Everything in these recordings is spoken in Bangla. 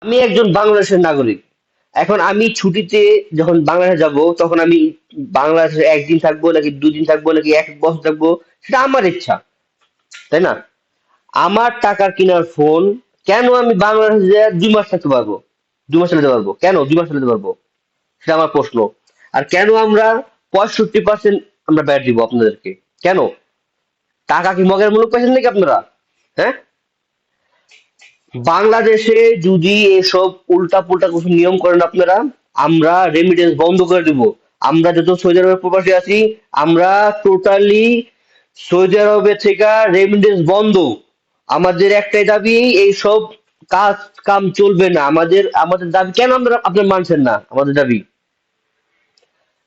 আমি একজন বাংলাদেশের নাগরিক। এখন আমি ছুটিতে যখন বাংলাদেশে যাব, তখন আমি বাংলাদেশে একদিন থাকবো নাকি দুদিন থাকবো নাকি এক বছর থাকবো, সেটা আমার ইচ্ছা, তাই না? আমার টাকার কেনার ফোন, কেন আমি বাংলাদেশে যেয়ে ২ মাস থাকতে পারবো, ২ মাস চালাতে পারবো, কেন ২ মাস চালাতে পারবো, সেটা আমার প্রশ্ন। আর কেন আমরা ৬৫% আমরা ব্যাট দিব আপনাদেরকে, কেন? টাকা কি মগের মুলুক পাইছেন নাকি আপনারা? হ্যাঁ, বাংলাদেশে যদি এসব উল্টা পুল্টা কিছু নিয়ম করেন আপনারা, আমরা রেমিটেন্স বন্ধ করে দিব। আমরা যত সৌদি আরবের প্রবাসী আছি, আমরা টোটালি সৌদি আরবের থেকে রেমিটেন্স বন্ধ। আমাদের একটাই দাবি, এইসব কাজ কাম চলবে না। আমাদের আমাদের দাবি কেন আপনারা মানছেন না আমাদের দাবি?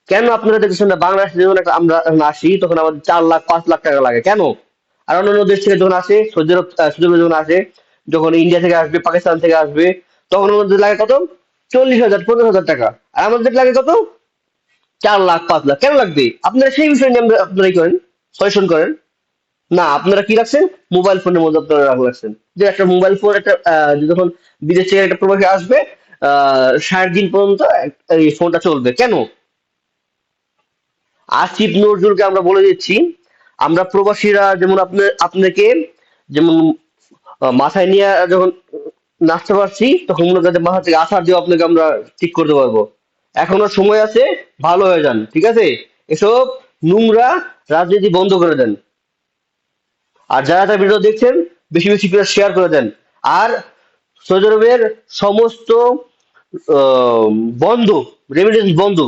কেন আপনারা দেখছেন না বাংলাদেশে যখন আমরা যখন আসি তখন আমাদের ৪ লাখ ৫ লাখ টাকা লাগে কেন? আর অন্যান্য দেশ থেকে যখন আসে, সৌদি আরবে যখন আসে, যখন ইন্ডিয়া থেকে আসবে, পাকিস্তান থেকে আসবে, তখন আমাদের লাগে কত? ৪০,০০০ ১৫,০০০ টাকা। আর আমাদের লাগে কত? ৪ লাখ ৫ লাখ। কেন লাগবে? আপনারা সেই বিষয় নিয়ে আপনারাই করেন, সলিউশন করেন। না, আপনারা কি রাখছেন? মোবাইল ফোনের মধ্যে আপনারা রাখছেন যে একটা মোবাইল ফোন, একটা যখন বিদেশ থেকে একটা প্রবাসী আসবে, ৬০ দিন পর্যন্ত এই ফোনটা চলবে কেন? আসিফ নজরুলকে আমরা বলে দিচ্ছি, আমরা প্রবাসীরা যেমন আপনাকে যেমন মাথায় নিয়ে যখন নাচতে পারছি, তখন মনে করেন মাথা থেকে আছাড় দিয়ে আপনাকে আমরা ঠিক করতে পারবো। এখনো সময় আছে, ভালো হয়ে যান, ঠিক আছে? এসব নোংরা রাজনীতি বন্ধ করে দেন। আর যারা তার ভিডিও দেখছেন, বেশি বেশি করে শেয়ার করে দেন। আর সৌদি আরবের সমস্ত আহ, বন্ধ, রেমিটেন্স বন্ধ,